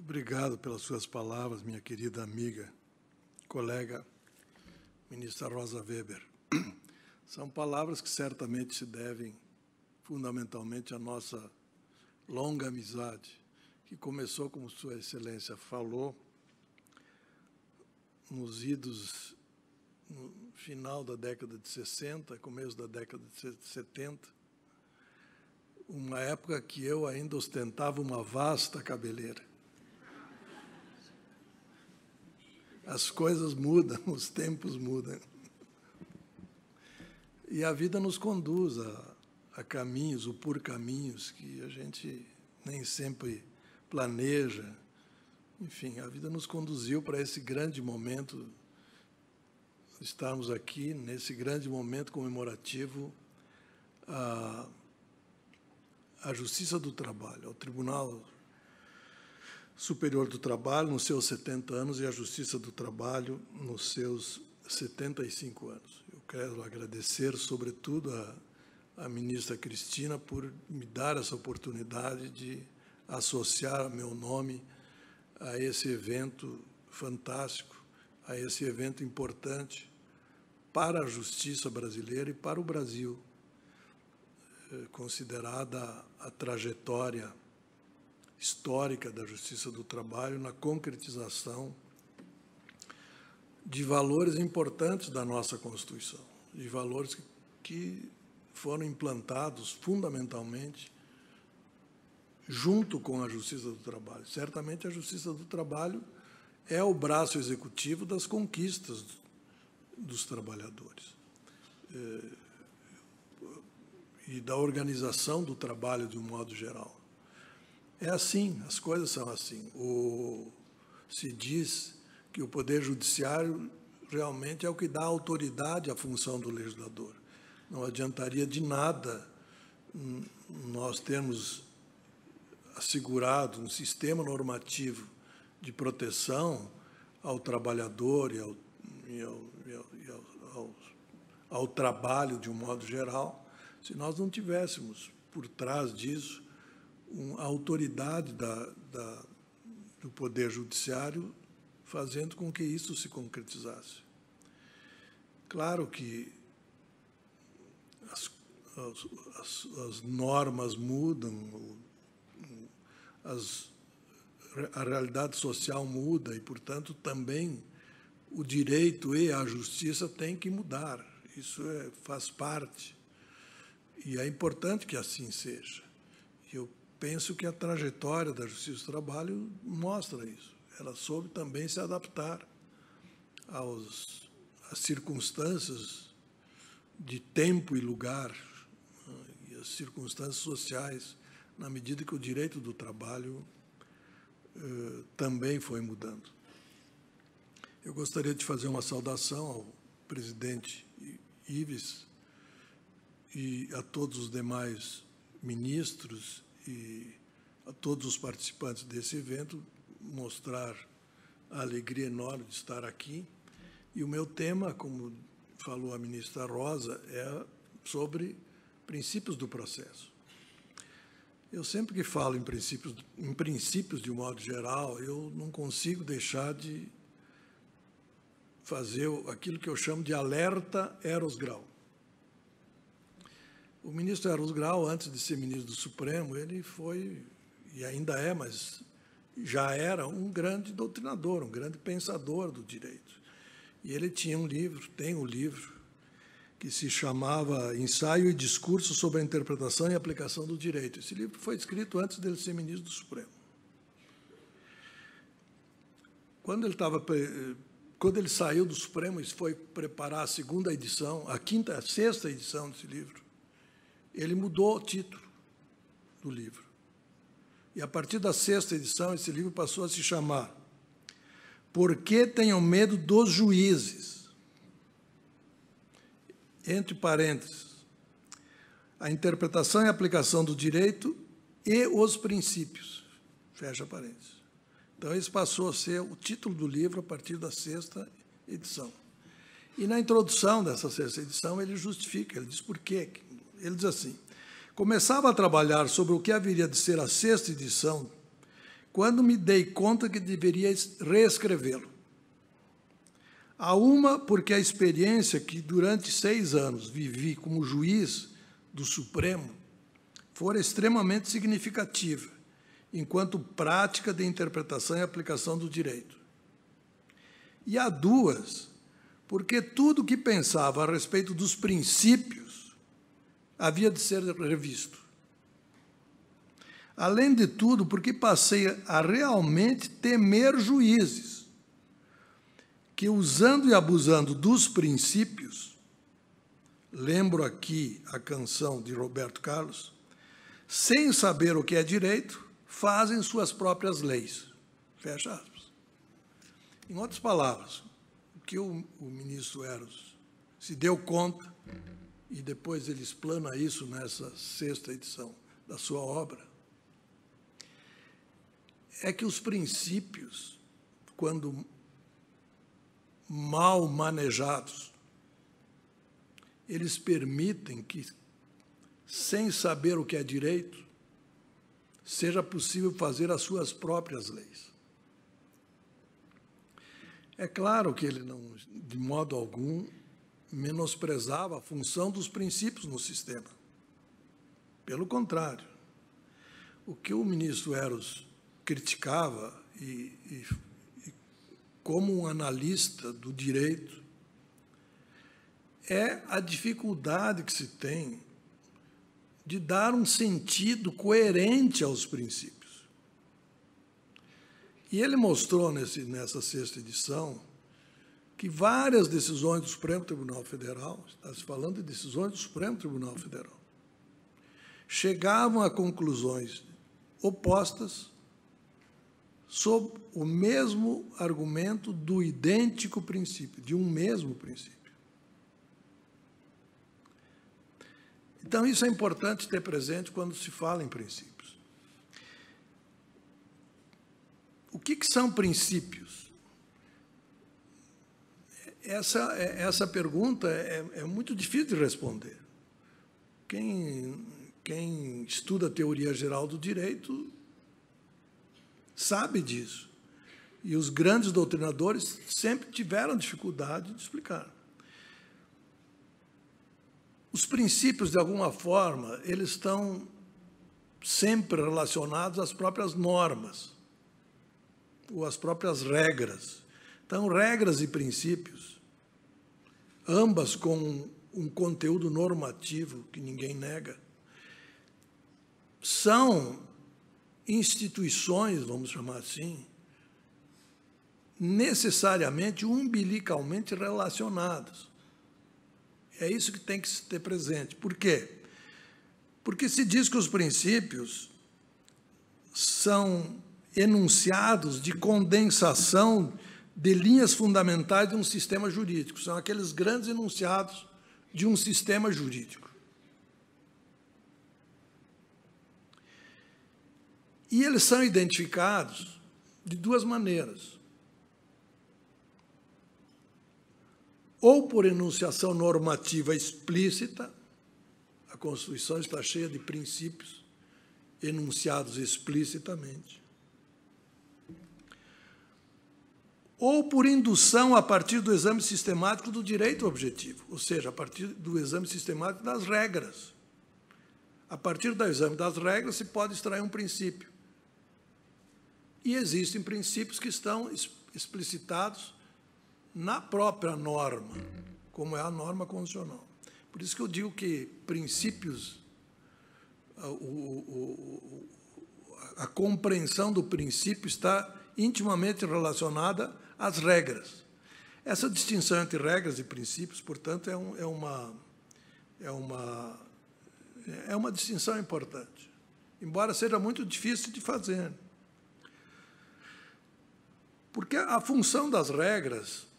Obrigado pelas suas palavras, minha querida amiga, colega, ministra Rosa Weber. São palavras que certamente se devem fundamentalmente à nossa longa amizade, que começou, como Sua Excelência falou, nos idos no final da década de 60, começo da década de 70, uma época que eu ainda ostentava uma vasta cabeleira. As coisas mudam, os tempos mudam. E a vida nos conduz a caminhos, ou por caminhos que a gente nem sempre planeja. Enfim, a vida nos conduziu para esse grande momento, estarmos aqui nesse grande momento comemorativo à Justiça do Trabalho, ao Tribunal Superior do Trabalho nos seus 70 anos e a Justiça do Trabalho nos seus 75 anos. Eu quero agradecer, sobretudo, à ministra Cristina por me dar essa oportunidade de associar meu nome a esse evento fantástico, a esse evento importante para a justiça brasileira e para o Brasil, considerada a trajetória histórica da Justiça do Trabalho na concretização de valores importantes da nossa Constituição, de valores que foram implantados fundamentalmente junto com a Justiça do Trabalho. Certamente a Justiça do Trabalho é o braço executivo das conquistas dos trabalhadores e da organização do trabalho de um modo geral. É assim, as coisas são assim. Se diz que o Poder Judiciário realmente é o que dá autoridade à função do legislador. Não adiantaria de nada nós termos assegurado um sistema normativo de proteção ao trabalhador e ao trabalho de um modo geral, se nós não tivéssemos por trás disso a autoridade do Poder Judiciário fazendo com que isso se concretizasse. Claro que as normas mudam, a realidade social muda e, portanto, também o direito e a justiça têm que mudar. Isso faz parte. E é importante que assim seja. Eu penso que a trajetória da Justiça do Trabalho mostra isso. Ela soube também se adaptar às circunstâncias de tempo e lugar, e as circunstâncias sociais, na medida que o direito do trabalho também foi mudando. Eu gostaria de fazer uma saudação ao presidente Ives e a todos os demais ministros e a todos os participantes desse evento, mostrar a alegria enorme de estar aqui. E o meu tema, como falou a ministra Rosa, é sobre princípios do processo. Eu sempre que falo em princípios de um modo geral, eu não consigo deixar de fazer aquilo que eu chamo de alerta Eros Grau. O ministro Eros Grau, antes de ser ministro do Supremo, ele foi, e ainda é, mas já era um grande doutrinador, um grande pensador do direito. E ele tinha um livro, tem um livro, que se chamava Ensaio e Discurso sobre a Interpretação e Aplicação do Direito. Esse livro foi escrito antes dele ser ministro do Supremo. Quando ele saiu do Supremo e foi preparar a segunda edição, a sexta edição desse livro, ele mudou o título do livro. E, a partir da sexta edição, esse livro passou a se chamar Por que Tenham Medo dos Juízes? Entre parênteses, a interpretação e aplicação do direito e os princípios. Fecha parênteses. Então, esse passou a ser o título do livro a partir da sexta edição. E, na introdução dessa sexta edição, ele justifica, ele diz por quê. Ele diz assim: começava a trabalhar sobre o que haveria de ser a sexta edição quando me dei conta que deveria reescrevê-lo. A uma, porque a experiência que durante 6 anos vivi como juiz do Supremo fora extremamente significativa, enquanto prática de interpretação e aplicação do direito. E a duas, porque tudo o que pensava a respeito dos princípios havia de ser revisto. Além de tudo, porque passei a realmente temer juízes que, usando e abusando dos princípios, lembro aqui a canção de Roberto Carlos, sem saber o que é direito, fazem suas próprias leis. Fecha aspas. Em outras palavras, o que o ministro Eros se deu conta, e depois ele explana isso nessa 6ª edição da sua obra, é que os princípios, quando mal manejados, eles permitem que, sem saber o que é direito, seja possível fazer as suas próprias leis. É claro que ele não, de modo algum, menosprezava a função dos princípios no sistema. Pelo contrário, o que o ministro Eros criticava, e como um analista do direito, é a dificuldade que se tem de dar um sentido coerente aos princípios. E ele mostrou nessa 6ª edição que várias decisões do Supremo Tribunal Federal, está se falando de decisões do Supremo Tribunal Federal, chegavam a conclusões opostas sob o mesmo argumento do idêntico princípio, de um mesmo princípio. Então, isso é importante ter presente quando se fala em princípios. O que são princípios? Essa pergunta é muito difícil de responder. Quem estuda a teoria geral do direito sabe disso. E os grandes doutrinadores sempre tiveram dificuldade de explicar. Os princípios, de alguma forma, eles estão sempre relacionados às próprias normas, ou às próprias regras. Então, regras e princípios, ambas com um conteúdo normativo que ninguém nega, são instituições, vamos chamar assim, necessariamente, umbilicalmente relacionadas. É isso que tem que se ter presente. Por quê? Porque se diz que os princípios são enunciados de condensação de linhas fundamentais de um sistema jurídico. São aqueles grandes enunciados de um sistema jurídico. E eles são identificados de duas maneiras. Ou por enunciação normativa explícita, a Constituição está cheia de princípios enunciados explicitamente, ou por indução a partir do exame sistemático do direito objetivo, ou seja, a partir do exame sistemático das regras. A partir do exame das regras se pode extrair um princípio. E existem princípios que estão explicitados na própria norma, como é a norma constitucional. Por isso que eu digo que princípios, a compreensão do princípio está intimamente relacionada às regras. Essa distinção entre regras e princípios, portanto, é uma distinção importante, embora seja muito difícil de fazer. Porque a função das regras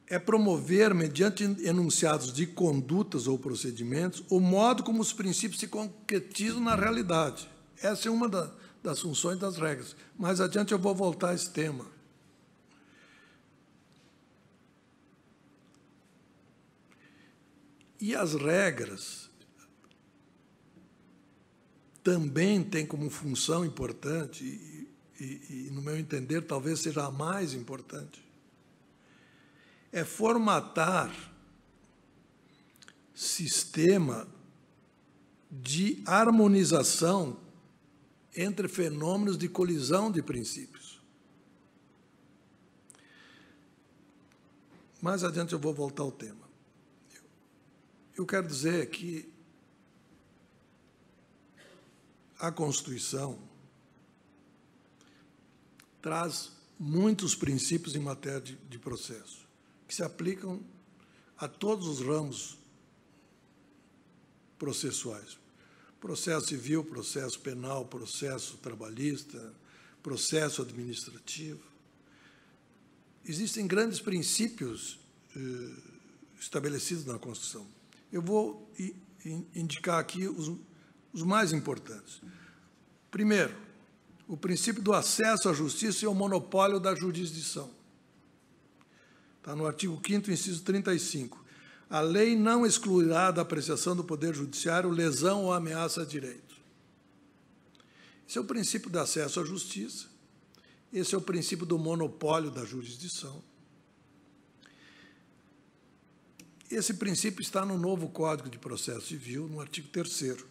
é promover, mediante enunciados de condutas ou procedimentos, o modo como os princípios se concretizam na realidade. Essa é uma das funções das regras. Mais adiante eu vou voltar a esse tema. E as regras também tem como função importante, e, no meu entender, talvez seja a mais importante, é formatar sistema de harmonização entre fenômenos de colisão de princípios. Mais adiante eu vou voltar ao tema. Eu quero dizer que a Constituição traz muitos princípios em matéria de processo, que se aplicam a todos os ramos processuais. Processo civil, processo penal, processo trabalhista, processo administrativo. Existem grandes princípios estabelecidos na Constituição. Eu vou indicar aqui os mais importantes. Primeiro, o princípio do acesso à justiça e ao monopólio da jurisdição. Está no artigo 5º, inciso 35. A lei não excluirá da apreciação do Poder Judiciário lesão ou ameaça a direito. Esse é o princípio do acesso à justiça, esse é o princípio do monopólio da jurisdição. Esse princípio está no novo Código de Processo Civil, no artigo 3º.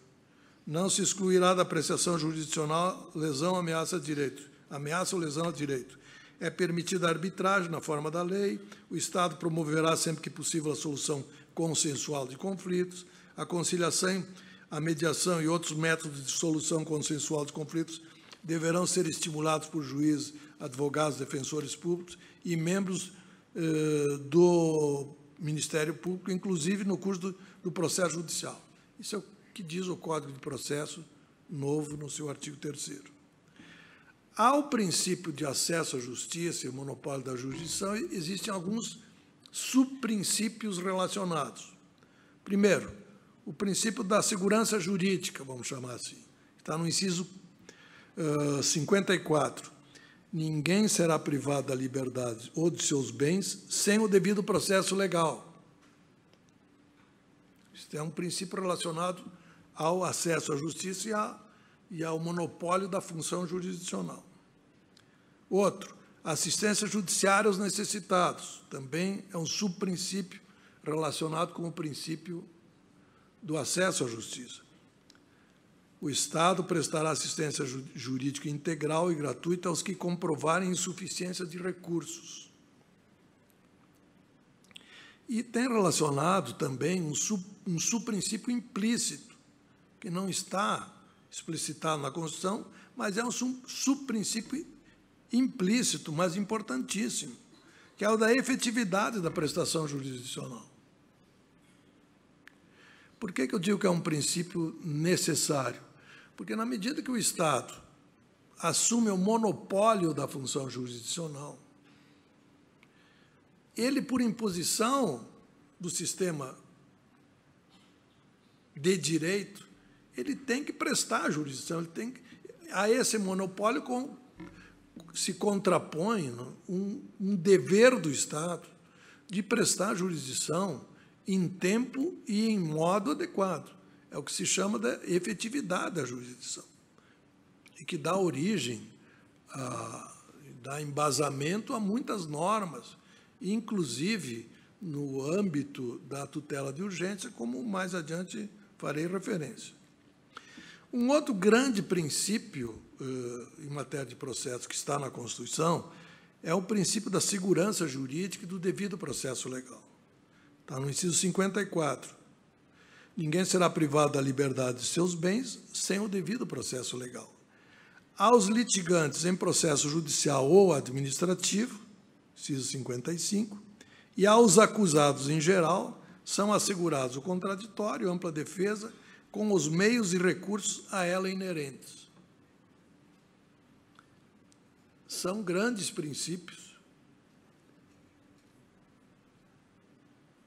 Não se excluirá da apreciação jurisdicional lesão ou ameaça a direito. Ameaça ou lesão a direito. É permitida a arbitragem na forma da lei, o Estado promoverá sempre que possível a solução consensual de conflitos, a conciliação, a mediação e outros métodos de solução consensual de conflitos deverão ser estimulados por juízes, advogados, defensores públicos e membros do Ministério Público, inclusive no curso do processo judicial. Isso é o que diz o Código de Processo novo no seu artigo 3º. Ao princípio de acesso à justiça e monopólio da jurisdição, existem alguns subprincípios relacionados. Primeiro, o princípio da segurança jurídica, vamos chamar assim, está no inciso 54. Ninguém será privado da liberdade ou de seus bens sem o devido processo legal. Isso é um princípio relacionado ao acesso à justiça e ao monopólio da função jurisdicional. Outro, assistência judiciária aos necessitados, também é um subprincípio relacionado com o princípio do acesso à justiça. O Estado prestará assistência jurídica integral e gratuita aos que comprovarem insuficiência de recursos. E tem relacionado também um subprincípio implícito, que não está explicitado na Constituição, mas é um subprincípio implícito, mas importantíssimo, que é o da efetividade da prestação jurisdicional. Por que eu digo que é um princípio necessário? Porque, na medida que o Estado assume o monopólio da função jurisdicional, ele, por imposição do sistema de direito, ele tem que prestar a jurisdição, ele tem que, a esse monopólio se contrapõe um dever do Estado de prestar jurisdição em tempo e em modo adequado. É o que se chama da efetividade da jurisdição, e que dá origem, dá embasamento a muitas normas, inclusive no âmbito da tutela de urgência, como mais adiante farei referência. Um outro grande princípio em matéria de processo que está na Constituição é o princípio da segurança jurídica e do devido processo legal. Está no inciso 54. Ninguém será privado da liberdade de seus bens sem o devido processo legal. Aos litigantes em processo judicial ou administrativo, inciso 55, e aos acusados em geral, são assegurados o contraditório, ampla defesa, com os meios e recursos a ela inerentes. São grandes princípios,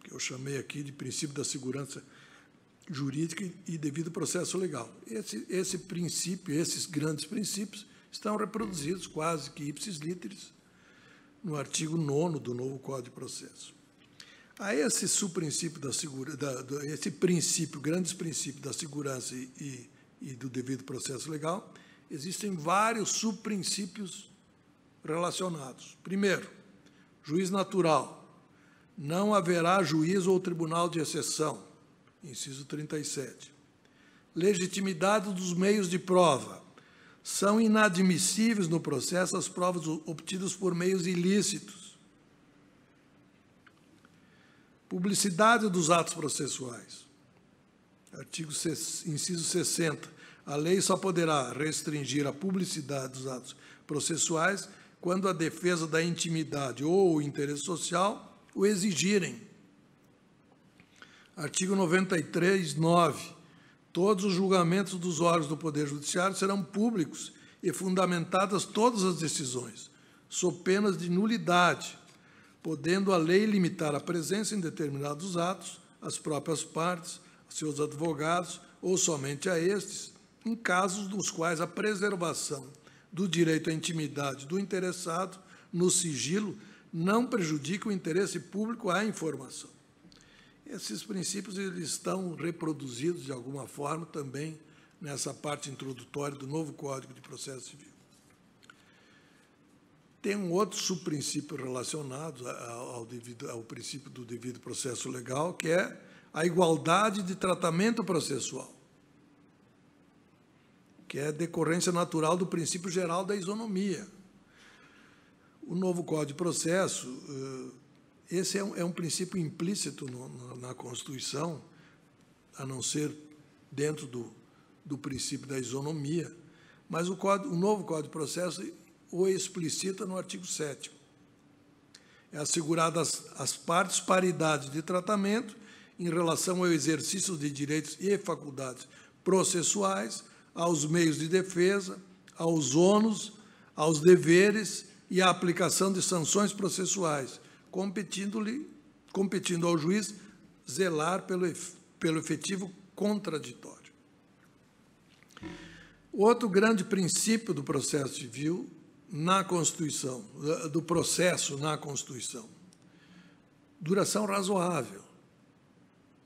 que eu chamei aqui de princípio da segurança jurídica e devido processo legal. Esse princípio, esses grandes princípios, estão reproduzidos quase que ipsis literis no artigo 9º do novo Código de Processo. A esse subprincípio esse princípio, grandes princípios da segurança e e do devido processo legal, existem vários subprincípios relacionados. Primeiro, juiz natural. Não haverá juiz ou tribunal de exceção, inciso 37. Legitimidade dos meios de prova. São inadmissíveis no processo as provas obtidas por meios ilícitos. Publicidade dos atos processuais. Inciso 60. A lei só poderá restringir a publicidade dos atos processuais quando a defesa da intimidade ou o interesse social o exigirem. Artigo 93, 9. Todos os julgamentos dos órgãos do Poder Judiciário serão públicos e fundamentadas todas as decisões, sob penas de nulidade, podendo a lei limitar a presença em determinados atos, às próprias partes, aos seus advogados ou somente a estes, em casos nos quais a preservação do direito à intimidade do interessado no sigilo não prejudica o interesse público à informação. Esses princípios eles estão reproduzidos, de alguma forma, também nessa parte introdutória do novo Código de Processo Civil. Tem um outro subprincípio relacionado ao princípio do devido processo legal, que é a igualdade de tratamento processual, que é decorrência natural do princípio geral da isonomia. O novo Código de Processo, esse é um princípio implícito na Constituição, a não ser dentro do princípio da isonomia, mas o novo Código de Processo o explicita no artigo 7º. É assegurada às partes paridade de tratamento em relação ao exercício de direitos e faculdades processuais, aos meios de defesa, aos ônus, aos deveres e à aplicação de sanções processuais, competindo ao juiz zelar pelo efetivo contraditório. Outro grande princípio do processo civil na Constituição, do processo na Constituição, duração razoável.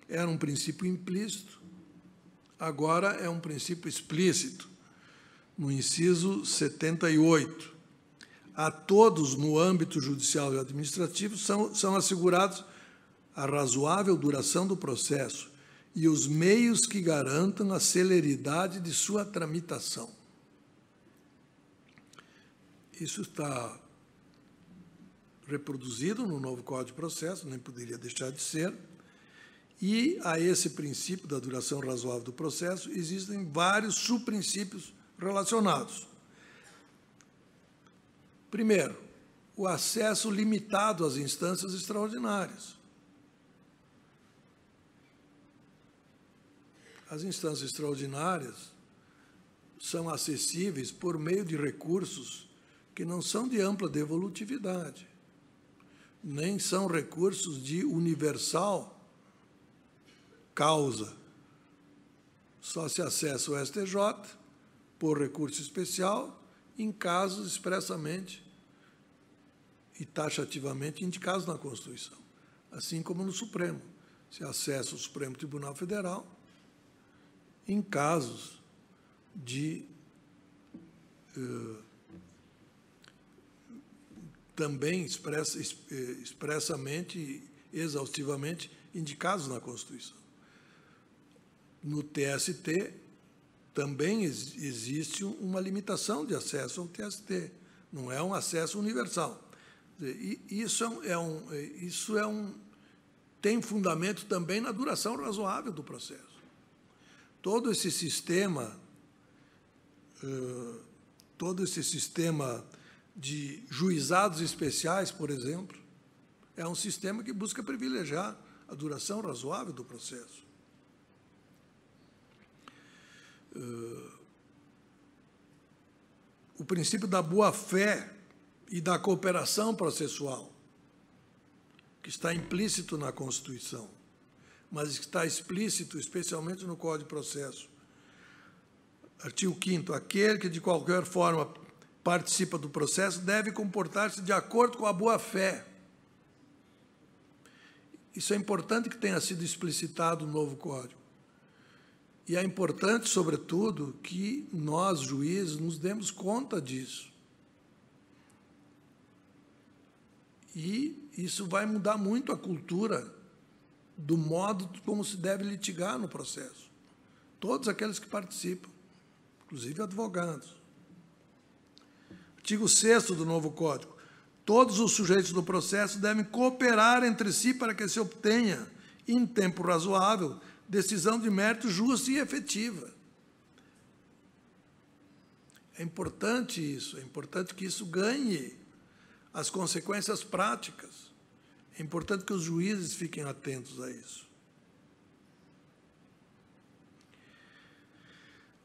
Era um princípio implícito, agora é um princípio explícito, no inciso 78. A todos, no âmbito judicial e administrativo, são assegurados a razoável duração do processo e os meios que garantam a celeridade de sua tramitação. Isso está reproduzido no novo Código de Processo, nem poderia deixar de ser, e a esse princípio da duração razoável do processo existem vários subprincípios relacionados. Primeiro, o acesso limitado às instâncias extraordinárias. As instâncias extraordinárias são acessíveis por meio de recursos que não são de ampla devolutividade, nem são recursos de universal causa. Só se acessa o STJ por recurso especial em casos expressamente e taxativamente indicados na Constituição, assim como no Supremo. Se acessa o Supremo Tribunal Federal em casos de também expressamente e exaustivamente indicados na Constituição. No TST, também existe uma limitação de acesso ao TST, não é um acesso universal. Isso tem fundamento também na duração razoável do processo. Todo esse sistema de juizados especiais, por exemplo, é um sistema que busca privilegiar a duração razoável do processo. O princípio da boa-fé e da cooperação processual, que está implícito na Constituição, mas está explícito especialmente no Código de Processo. Artigo 5º, aquele que de qualquer forma participa do processo deve comportar-se de acordo com a boa-fé. Isso é importante que tenha sido explicitado no novo Código. E é importante, sobretudo, que nós, juízes, nos demos conta disso. E isso vai mudar muito a cultura do modo como se deve litigar no processo. Todos aqueles que participam, inclusive advogados. Artigo 6º do novo Código. Todos os sujeitos do processo devem cooperar entre si para que se obtenha, em tempo razoável, decisão de mérito justa e efetiva. É importante isso, é importante que isso ganhe as consequências práticas. É importante que os juízes fiquem atentos a isso.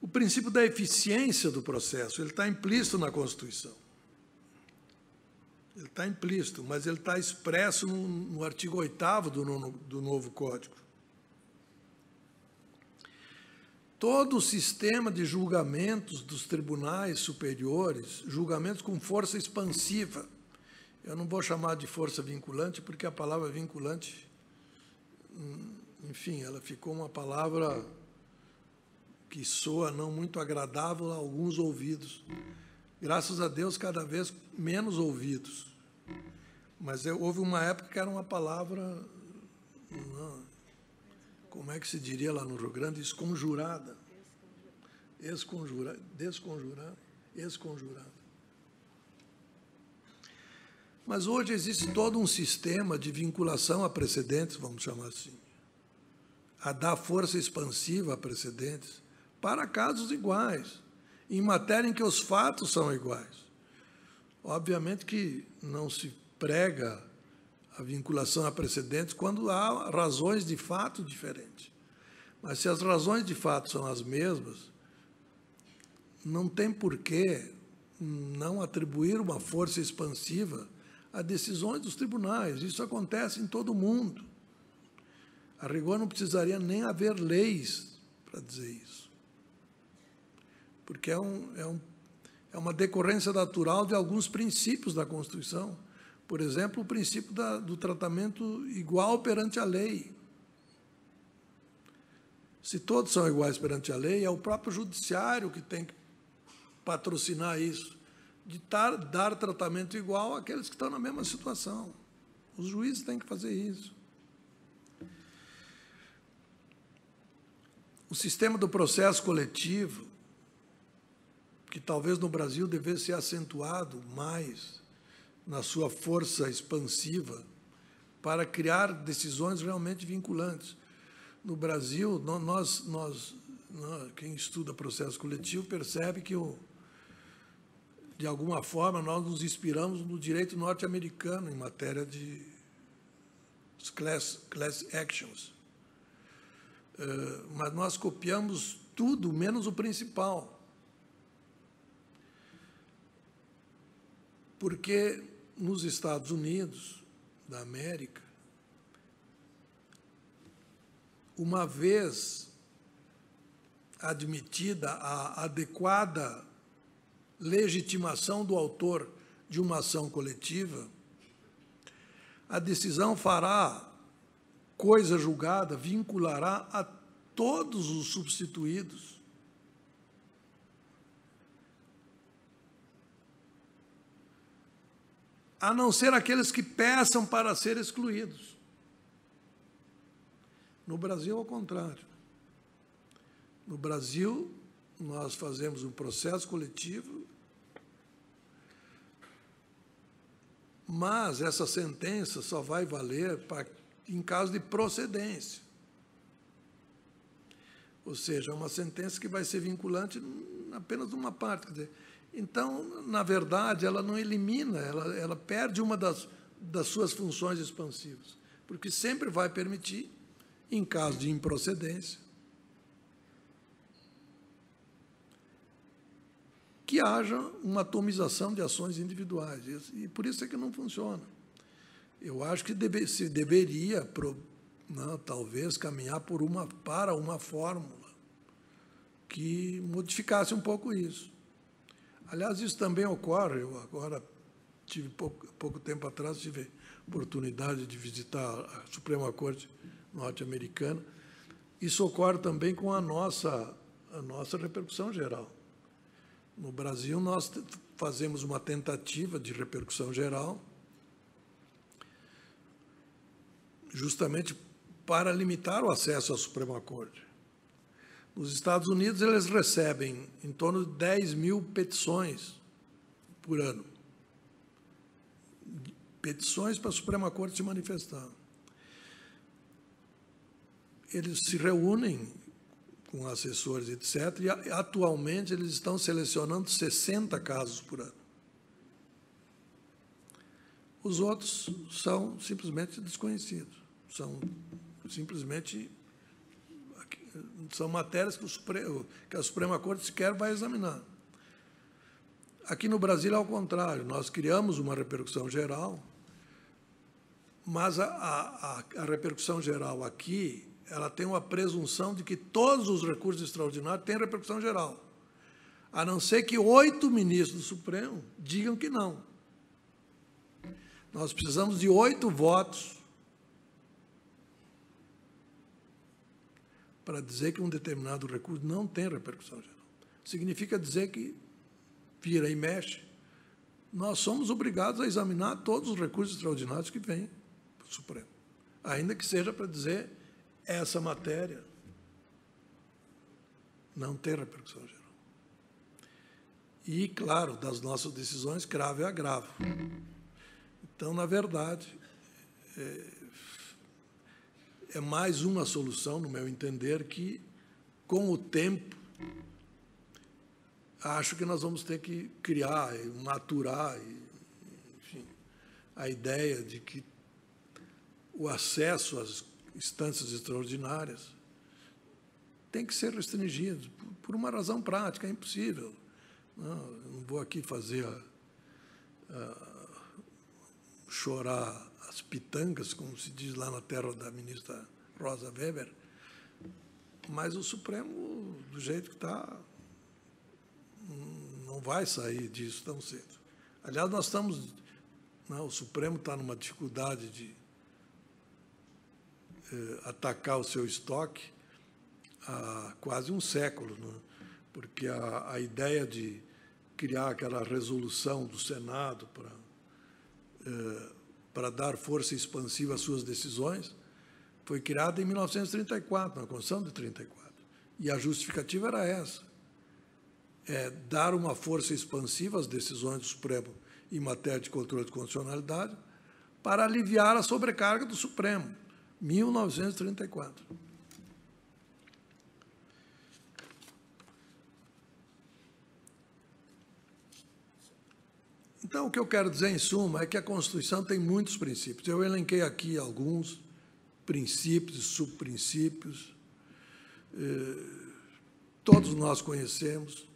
O princípio da eficiência do processo, ele está implícito na Constituição. Ele está implícito, mas ele está expresso no artigo 8º do novo Código. Todo o sistema de julgamentos dos tribunais superiores, julgamentos com força expansiva, eu não vou chamar de força vinculante, porque a palavra vinculante, enfim, ela ficou uma palavra que soa não muito agradável a alguns ouvidos. Graças a Deus, cada vez menos ouvidos. Mas houve uma época que era uma palavra, como é que se diria lá no Rio Grande? Esconjurada. Desconjurada. Mas hoje existe todo um sistema de vinculação a precedentes, vamos chamar assim, a dar força expansiva a precedentes, para casos iguais, em matéria em que os fatos são iguais. Obviamente que não se prega a vinculação a precedentes quando há razões de fato diferentes. Mas se as razões de fato são as mesmas, não tem por que não atribuir uma força expansiva a decisões dos tribunais. Isso acontece em todo o mundo. A rigor não precisaria nem haver leis para dizer isso. Porque é uma decorrência natural de alguns princípios da Constituição. Por exemplo, o princípio do tratamento igual perante a lei. Se todos são iguais perante a lei, é o próprio judiciário que tem que patrocinar isso, de dar tratamento igual àqueles que estão na mesma situação. Os juízes têm que fazer isso. O sistema do processo coletivo, que talvez no Brasil devesse ser acentuado mais na sua força expansiva para criar decisões realmente vinculantes. No Brasil, quem estuda processo coletivo percebe que, de alguma forma, nós nos inspiramos no direito norte-americano em matéria de class actions. Mas nós copiamos tudo, menos o principal. Porque nos Estados Unidos da América, uma vez admitida a adequada legitimação do autor de uma ação coletiva, a decisão fará coisa julgada, vinculará a todos os substituídos. A não ser aqueles que peçam para ser excluídos. No Brasil, ao contrário. No Brasil, nós fazemos um processo coletivo, mas essa sentença só vai valer em caso de procedência. Ou seja, uma sentença que vai ser vinculante apenas de uma parte. Quer dizer, então, na verdade, ela não elimina, ela perde uma das suas funções expansivas, porque sempre vai permitir, em caso de improcedência, que haja uma atomização de ações individuais. E por isso é que não funciona. Eu acho que se deveria, talvez, caminhar para uma fórmula que modificasse um pouco isso. Aliás, isso também ocorre. Eu agora tive pouco tempo atrás, tive a oportunidade de visitar a Suprema Corte norte-americana. Isso ocorre também com a nossa repercussão geral. No Brasil, nós fazemos uma tentativa de repercussão geral, justamente para limitar o acesso à Suprema Corte. Nos Estados Unidos, eles recebem em torno de 10 mil petições por ano. Petições para a Suprema Corte se manifestar. Eles se reúnem com assessores, etc., e atualmente eles estão selecionando 60 casos por ano. Os outros são simplesmente desconhecidos, são matérias que a Suprema Corte sequer vai examinar. Aqui no Brasil é ao contrário, nós criamos uma repercussão geral, mas a repercussão geral aqui, ela tem uma presunção de que todos os recursos extraordinários têm repercussão geral, a não ser que 8 ministros do Supremo digam que não. Nós precisamos de 8 votos para dizer que um determinado recurso não tem repercussão geral. Significa dizer que vira e mexe. Nós somos obrigados a examinar todos os recursos extraordinários que vêm para o Supremo, ainda que seja para dizer essa matéria não tem repercussão geral. E, claro, das nossas decisões, cravo é agravo. Então, na verdade, é mais uma solução, no meu entender, que, com o tempo, acho que nós vamos ter que criar, maturar, enfim, a ideia de que o acesso às instâncias extraordinárias tem que ser restringido por uma razão prática, é impossível. Não vou aqui fazer chorar as pitangas, como se diz lá na terra da ministra Rosa Weber, mas o Supremo, do jeito que está, não vai sair disso tão cedo. Aliás, o Supremo está numa dificuldade de atacar o seu estoque há quase um século, né? Porque a ideia de criar aquela resolução do Senado para dar força expansiva às suas decisões foi criada em 1934, na Constituição de 34. E a justificativa era essa, dar uma força expansiva às decisões do Supremo em matéria de controle de constitucionalidade para aliviar a sobrecarga do Supremo, 1934. Então, o que eu quero dizer, em suma, é que a Constituição tem muitos princípios. Eu elenquei aqui alguns princípios e subprincípios, todos nós conhecemos.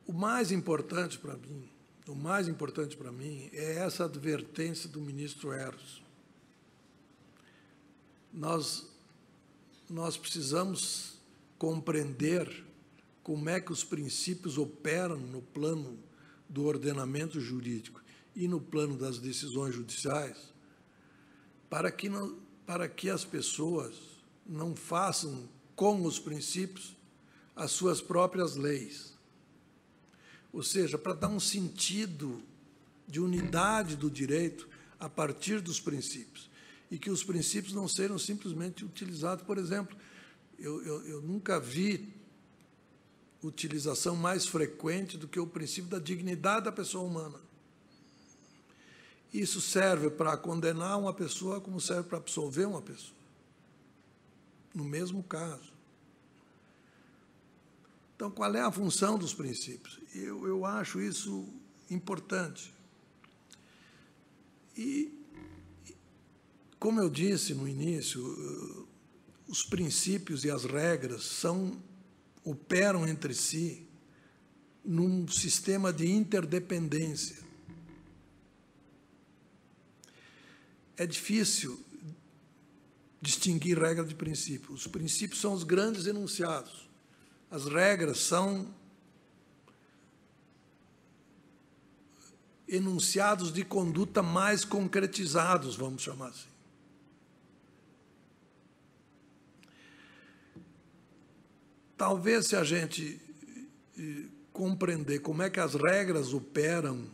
O mais importante para mim é essa advertência do ministro Eros. Nós precisamos compreender como é que os princípios operam no plano do ordenamento jurídico e no plano das decisões judiciais, para que as pessoas não façam com os princípios as suas próprias leis. Ou seja, para dar um sentido de unidade do direito a partir dos princípios, e que os princípios não sejam simplesmente utilizados. Por exemplo, eu nunca vi utilização mais frequente do que o princípio da dignidade da pessoa humana. Isso serve para condenar uma pessoa como serve para absolver uma pessoa, no mesmo caso. Então, qual é a função dos princípios? Eu acho isso importante. E, como eu disse no início, os princípios e as regras operam entre si num sistema de interdependência. É difícil distinguir regra de princípio. Os princípios são os grandes enunciados. As regras são enunciados de conduta mais concretizados, vamos chamar assim. Talvez, se a gente compreender como é que as regras operam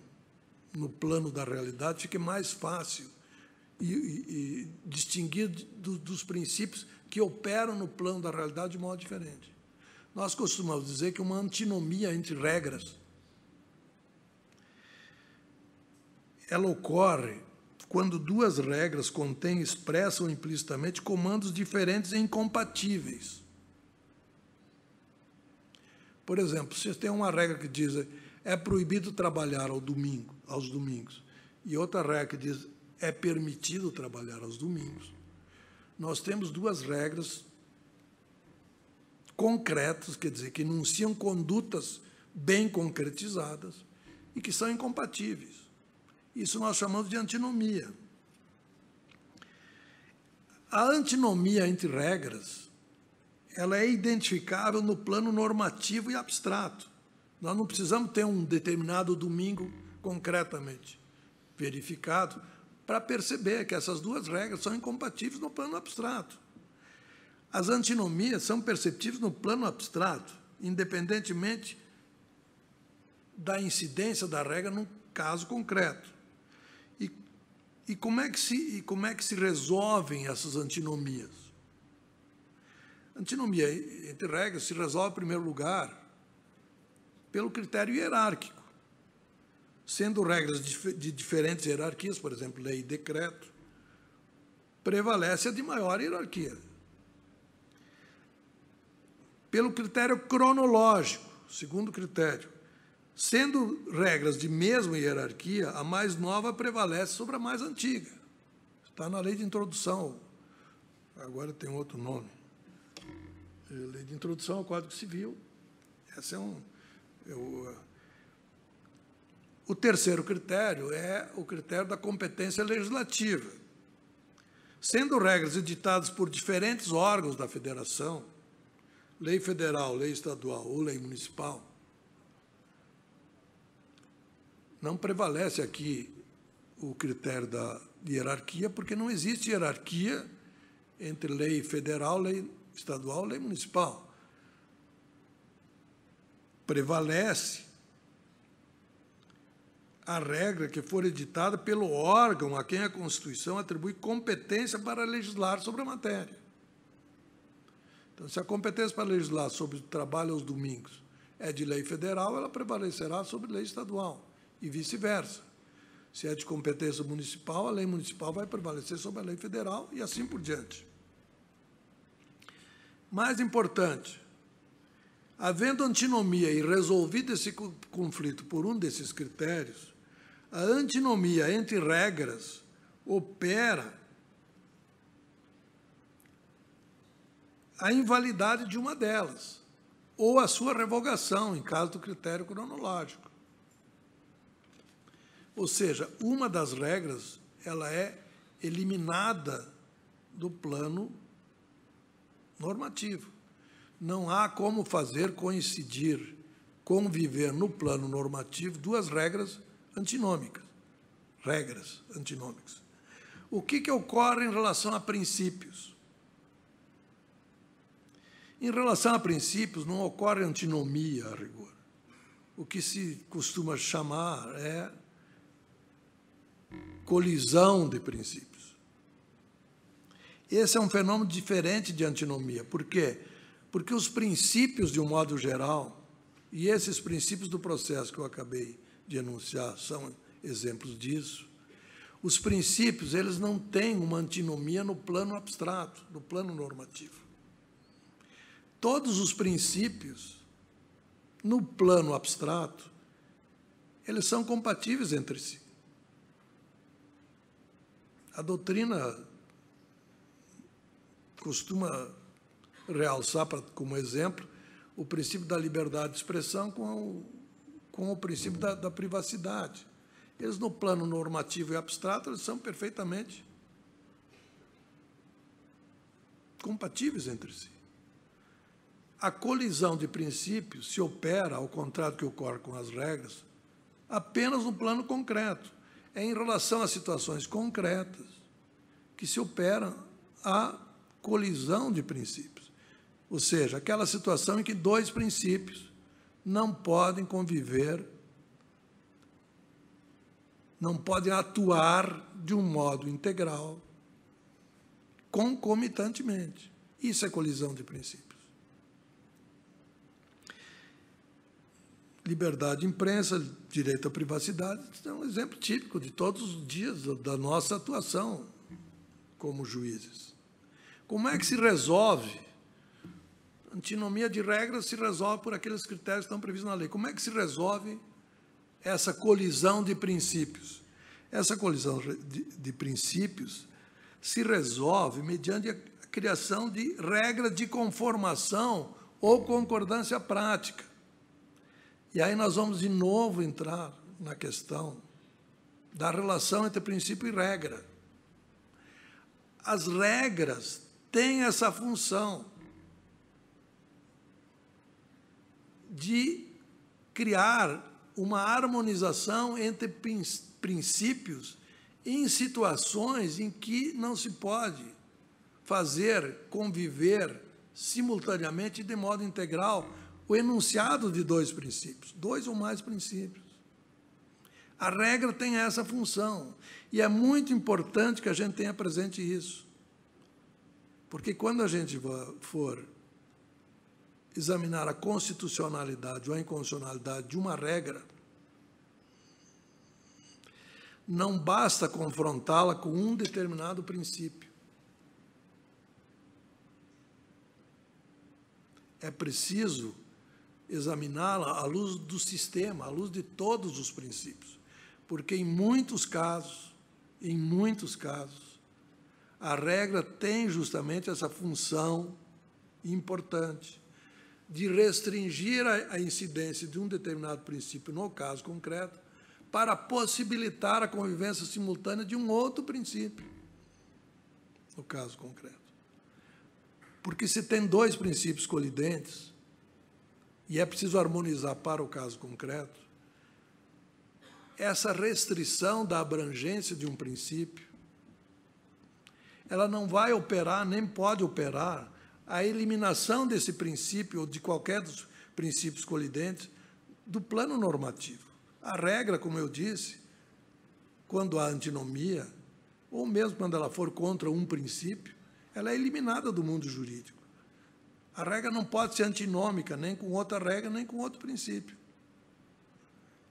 no plano da realidade, fique mais fácil e distinguir dos princípios que operam no plano da realidade de modo diferente. Nós costumamos dizer que uma antinomia entre regras, ela ocorre quando duas regras contêm expressa ou implicitamente comandos diferentes e incompatíveis. Por exemplo, se tem uma regra que diz é proibido trabalhar aos domingos, e outra regra que diz é permitido trabalhar aos domingos, nós temos duas regras concretas, quer dizer, que enunciam condutas bem concretizadas e que são incompatíveis. Isso nós chamamos de antinomia. A antinomia entre regras, ela é identificável no plano normativo e abstrato. Nós não precisamos ter um determinado domingo concretamente verificado para perceber que essas duas regras são incompatíveis no plano abstrato. As antinomias são perceptíveis no plano abstrato, independentemente da incidência da regra num caso concreto. E como é que se resolvem essas antinomias? Antinomia entre regras se resolve, em primeiro lugar, pelo critério hierárquico, sendo regras de diferentes hierarquias, por exemplo, lei e decreto, prevalece a de maior hierarquia. Pelo critério cronológico, segundo critério, sendo regras de mesma hierarquia, a mais nova prevalece sobre a mais antiga. Está na lei de introdução, agora tem outro nome. Lei de introdução ao Código Civil. Esse o terceiro critério é o critério da competência legislativa. Sendo regras editadas por diferentes órgãos da federação, lei federal, lei estadual ou lei municipal, não prevalece aqui o critério da hierarquia, porque não existe hierarquia entre lei federal, lei estadual, lei municipal. Prevalece a regra que for editada pelo órgão a quem a Constituição atribui competência para legislar sobre a matéria. Então, se a competência para legislar sobre o trabalho aos domingos é de lei federal, ela prevalecerá sobre lei estadual, e vice-versa. Se é de competência municipal, a lei municipal vai prevalecer sobre a lei federal e assim por diante. Mais importante, havendo antinomia e resolvido esse conflito por um desses critérios, a antinomia entre regras opera a invalidade de uma delas, ou a sua revogação, em caso do critério cronológico. Ou seja, uma das regras ela é eliminada do plano normativo. Não há como fazer coincidir, conviver no plano normativo duas regras antinômicas. Regras antinômicas. O que ocorre em relação a princípios? Em relação a princípios, não ocorre antinomia a rigor. O que se costuma chamar é colisão de princípios. Esse é um fenômeno diferente de antinomia. Por quê? Porque os princípios, de um modo geral, e esses princípios do processo que eu acabei de enunciar são exemplos disso, os princípios eles não têm uma antinomia no plano abstrato, no plano normativo. Todos os princípios, no plano abstrato, eles são compatíveis entre si. A doutrina costuma realçar, como exemplo, o princípio da liberdade de expressão com o princípio da privacidade. Eles, no plano normativo e abstrato, eles são perfeitamente compatíveis entre si. A colisão de princípios se opera, ao contrário do que ocorre com as regras, apenas no plano concreto. É em relação a situações concretas que se opera a colisão de princípios. Ou seja, aquela situação em que dois princípios não podem conviver, não podem atuar de um modo integral, concomitantemente. Isso é colisão de princípios. Liberdade de imprensa, direito à privacidade, é um exemplo típico de todos os dias da nossa atuação como juízes. Como é que se resolve? A antinomia de regras se resolve por aqueles critérios que estão previstos na lei. Como é que se resolve essa colisão de princípios? Essa colisão de princípios se resolve mediante a criação de regras de conformação ou concordância prática. E aí nós vamos de novo entrar na questão da relação entre princípio e regra. As regras têm essa função de criar uma harmonização entre princípios em situações em que não se pode fazer conviver simultaneamente de modo integral o enunciado de dois princípios, dois ou mais princípios. A regra tem essa função, e é muito importante que a gente tenha presente isso, porque quando a gente for examinar a constitucionalidade ou a inconstitucionalidade de uma regra, não basta confrontá-la com um determinado princípio. É preciso examiná-la à luz do sistema, à luz de todos os princípios, porque em muitos casos, a regra tem justamente essa função importante de restringir a incidência de um determinado princípio no caso concreto para possibilitar a convivência simultânea de um outro princípio no caso concreto. Porque se tem dois princípios colidentes e é preciso harmonizar para o caso concreto, essa restrição da abrangência de um princípio, ela não vai operar, nem pode operar, a eliminação desse princípio ou de qualquer dos princípios colidentes do plano normativo. A regra, como eu disse, quando há antinomia, ou mesmo quando ela for contra um princípio, ela é eliminada do mundo jurídico. A regra não pode ser antinômica, nem com outra regra, nem com outro princípio.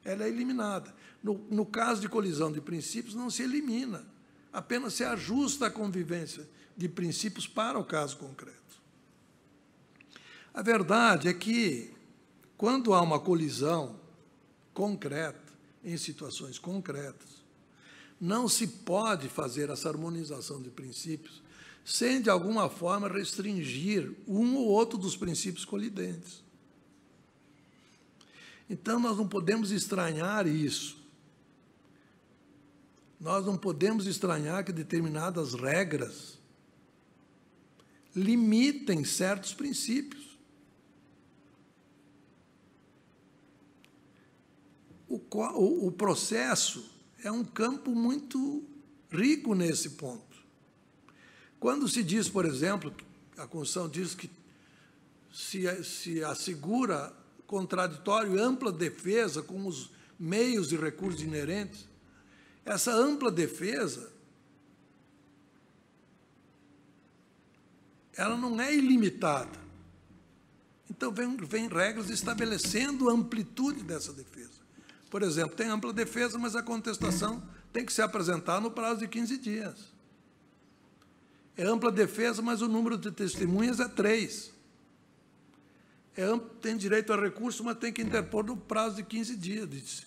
Ela é eliminada. No caso de colisão de princípios, não se elimina, apenas se ajusta a convivência de princípios para o caso concreto. A verdade é que, quando há uma colisão concreta, em situações concretas, não se pode fazer essa harmonização de princípios sem, de alguma forma, restringir um ou outro dos princípios colidentes. Então, nós não podemos estranhar isso. Nós não podemos estranhar que determinadas regras limitem certos princípios. O processo é um campo muito rico nesse ponto. Quando se diz, por exemplo, a Constituição diz que se assegura contraditório e ampla defesa com os meios e recursos inerentes, essa ampla defesa, ela não é ilimitada. Então, vem regras estabelecendo a amplitude dessa defesa. Por exemplo, tem ampla defesa, mas a contestação tem que ser apresentada no prazo de 15 dias. É ampla defesa, mas o número de testemunhas é 3. Tem direito a recurso, mas tem que interpor no prazo de 15 dias,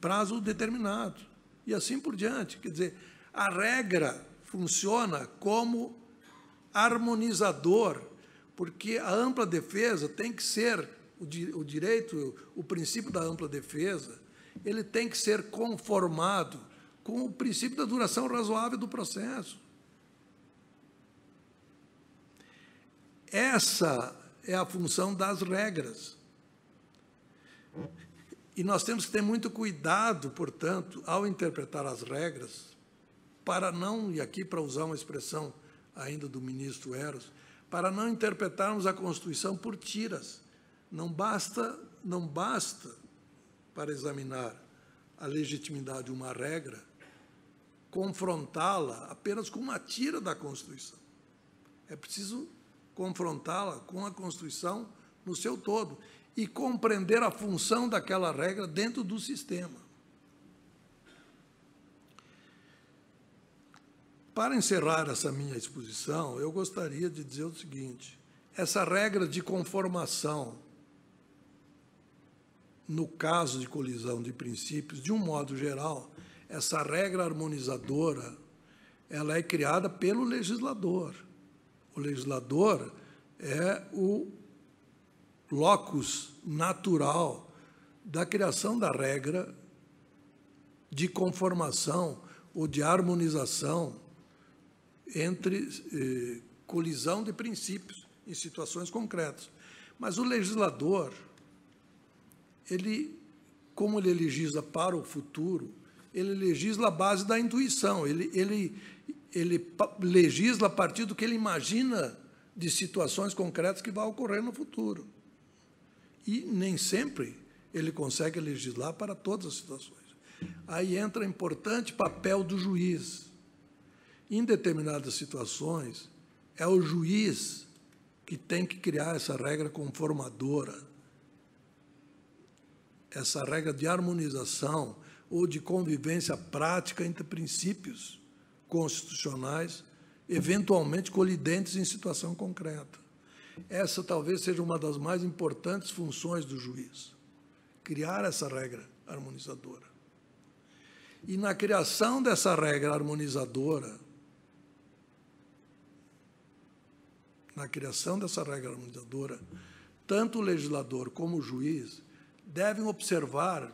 prazo determinado. E assim por diante. Quer dizer, a regra funciona como harmonizador, porque a ampla defesa tem que ser, o direito, o princípio da ampla defesa, ele tem que ser conformado com o princípio da duração razoável do processo. Essa é a função das regras. E nós temos que ter muito cuidado, portanto, ao interpretar as regras, para não, e aqui para usar uma expressão ainda do ministro Eros, para não interpretarmos a Constituição por tiras. Não basta, para examinar a legitimidade de uma regra, confrontá-la apenas com uma tira da Constituição. É preciso confrontá-la com a Constituição no seu todo e compreender a função daquela regra dentro do sistema. Para encerrar essa minha exposição, eu gostaria de dizer o seguinte: essa regra de conformação, no caso de colisão de princípios, de um modo geral, essa regra harmonizadora, ela é criada pelo legislador. O legislador é o locus natural da criação da regra de conformação ou de harmonização entre colisão de princípios em situações concretas. Mas o legislador, como ele legisla para o futuro, ele legisla à base da intuição, ele legisla a partir do que ele imagina de situações concretas que vão ocorrer no futuro. E nem sempre ele consegue legislar para todas as situações. Aí entra o importante papel do juiz. Em determinadas situações, é o juiz que tem que criar essa regra conformadora, essa regra de harmonização ou de convivência prática entre princípios constitucionais, eventualmente colidentes em situação concreta. Essa talvez seja uma das mais importantes funções do juiz, criar essa regra harmonizadora. E na criação dessa regra harmonizadora, tanto o legislador como o juiz devem observar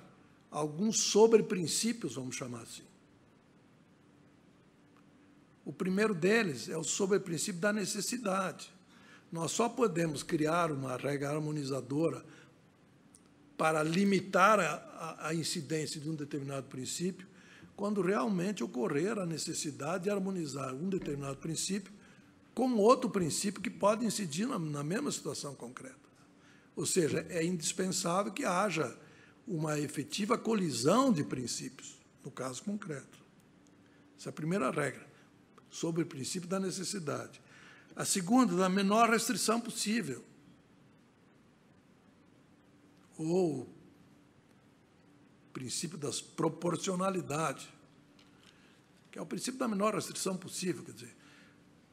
alguns sobreprincípios, vamos chamar assim. O primeiro deles é o sobreprincípio da necessidade. Nós só podemos criar uma regra harmonizadora para limitar a incidência de um determinado princípio quando realmente ocorrer a necessidade de harmonizar um determinado princípio com outro princípio que pode incidir na mesma situação concreta. Ou seja, é indispensável que haja uma efetiva colisão de princípios, no caso concreto. Essa é a primeira regra, sobre o princípio da necessidade. A segunda, da menor restrição possível, ou princípio das proporcionalidade, que é o princípio da menor restrição possível, quer dizer,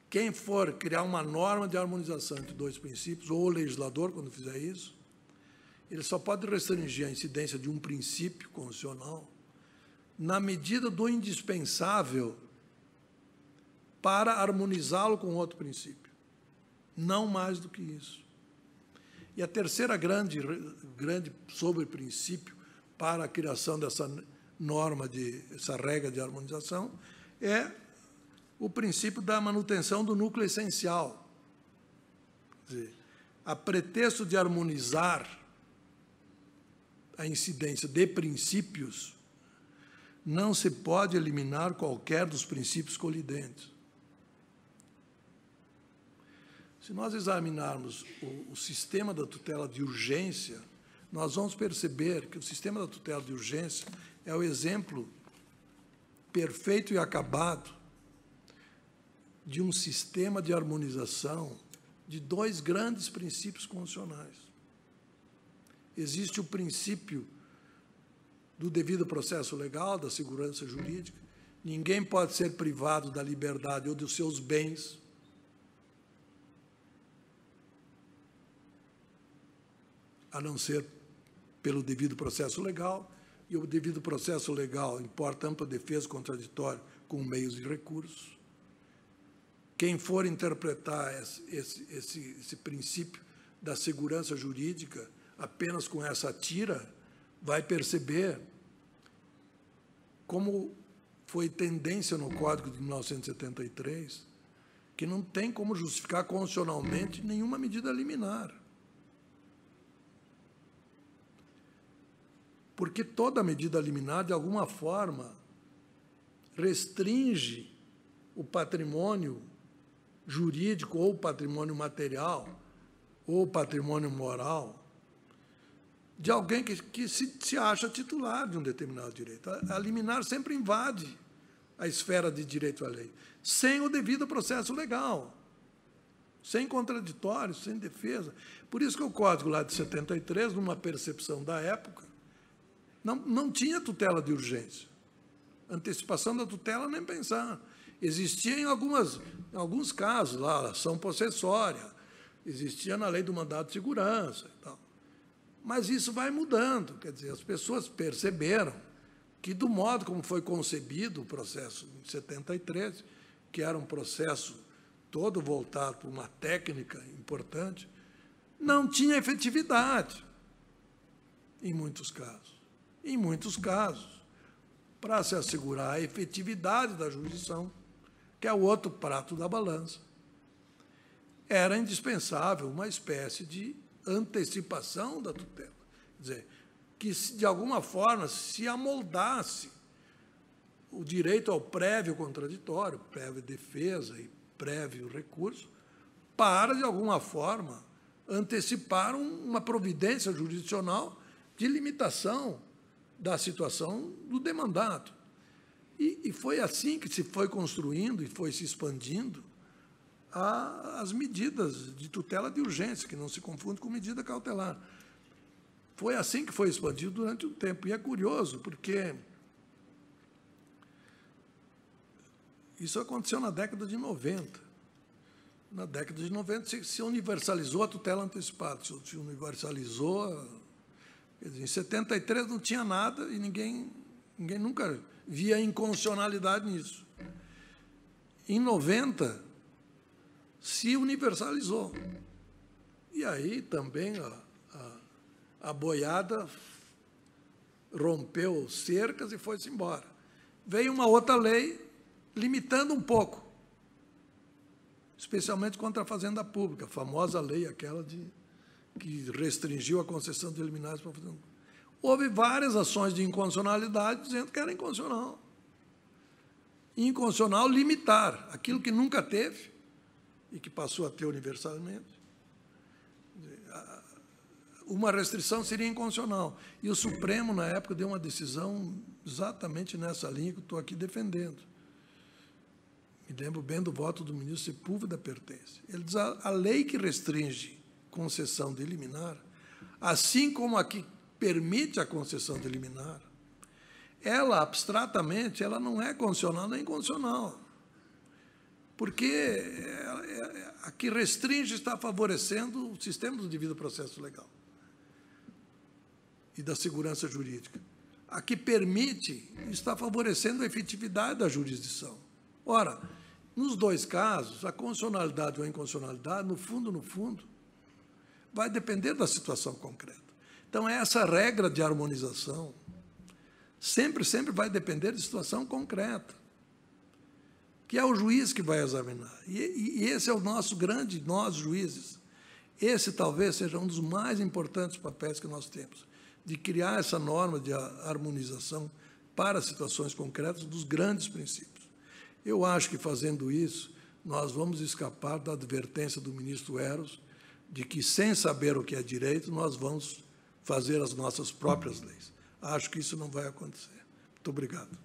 quem for criar uma norma de harmonização entre dois princípios, ou o legislador, quando fizer isso, ele só pode restringir a incidência de um princípio constitucional na medida do indispensável para harmonizá-lo com outro princípio, não mais do que isso. E a terceira grande sobreprincípio para a criação dessa norma, essa regra de harmonização, é o princípio da manutenção do núcleo essencial. Quer dizer, a pretexto de harmonizar a incidência de princípios, não se pode eliminar qualquer dos princípios colidentes. Se nós examinarmos o sistema da tutela de urgência, nós vamos perceber que o sistema da tutela de urgência é o exemplo perfeito e acabado de um sistema de harmonização de dois grandes princípios constitucionais. Existe o princípio do devido processo legal, da segurança jurídica. Ninguém pode ser privado da liberdade ou dos seus bens a não ser pelo devido processo legal, e o devido processo legal importa ampla defesa contraditória com meios e recursos. Quem for interpretar esse princípio da segurança jurídica apenas com essa tira, vai perceber como foi tendência no Código de 1973, que não tem como justificar constitucionalmente nenhuma medida liminar. Porque toda medida liminar, de alguma forma, restringe o patrimônio jurídico ou patrimônio material ou patrimônio moral de alguém que se acha titular de um determinado direito. A liminar sempre invade a esfera de direito à lei, sem o devido processo legal, sem contraditórios, sem defesa. Por isso que o Código lá de 73, numa percepção da época, não tinha tutela de urgência. Antecipação da tutela, nem pensar. Existia em alguns casos, lá, a ação possessória, existia na lei do mandado de segurança e tal. Mas isso vai mudando, quer dizer, as pessoas perceberam que, do modo como foi concebido o processo em 73, que era um processo todo voltado para uma técnica importante, não tinha efetividade, em muitos casos. Em muitos casos, para se assegurar a efetividade da jurisdição, que é o outro prato da balança, era indispensável uma espécie de antecipação da tutela. Quer dizer, que, de alguma forma, se amoldasse o direito ao prévio contraditório, prévia defesa e prévio recurso, para, de alguma forma, antecipar uma providência jurisdicional de limitação da situação do demandado. E foi assim que se foi construindo e foi se expandindo as medidas de tutela de urgência, que não se confunde com medida cautelar. Foi assim que foi expandido durante um tempo. E é curioso, porque isso aconteceu na década de 90. Na década de 90 se universalizou a tutela antecipada, se universalizou. Quer dizer, em 73 não tinha nada e ninguém nunca via inconstitucionalidade nisso. Em 90, se universalizou. E aí também a boiada rompeu cercas e foi-se embora. Veio uma outra lei limitando um pouco, especialmente contra a fazenda pública, a famosa lei aquela que restringiu a concessão de liminares para a fazenda pública. Houve várias ações de inconstitucionalidade dizendo que era inconstitucional. Inconstitucional limitar aquilo que nunca teve e que passou a ter universalmente. Uma restrição seria inconstitucional. E o Supremo, na época, deu uma decisão exatamente nessa linha que eu estou aqui defendendo. Me lembro bem do voto do ministro Sepúlveda Pertence. Ele diz: a lei que restringe concessão de liminar, assim como a que permite a concessão de liminar, ela, abstratamente, ela não é constitucional nem inconstitucional. Porque a que restringe está favorecendo o sistema do devido processo legal e da segurança jurídica. A que permite está favorecendo a efetividade da jurisdição. Ora, nos dois casos, a constitucionalidade ou a inconstitucionalidade, no fundo, vai depender da situação concreta. Então, essa regra de harmonização sempre vai depender de situação concreta, que é o juiz que vai examinar. E esse é o nosso grande, nós juízes, esse talvez seja um dos mais importantes papéis que nós temos, de criar essa norma de harmonização para situações concretas dos grandes princípios. Eu acho que, fazendo isso, nós vamos escapar da advertência do ministro Eros de que, sem saber o que é direito, nós vamos fazer as nossas próprias leis. Acho que isso não vai acontecer. Muito obrigado.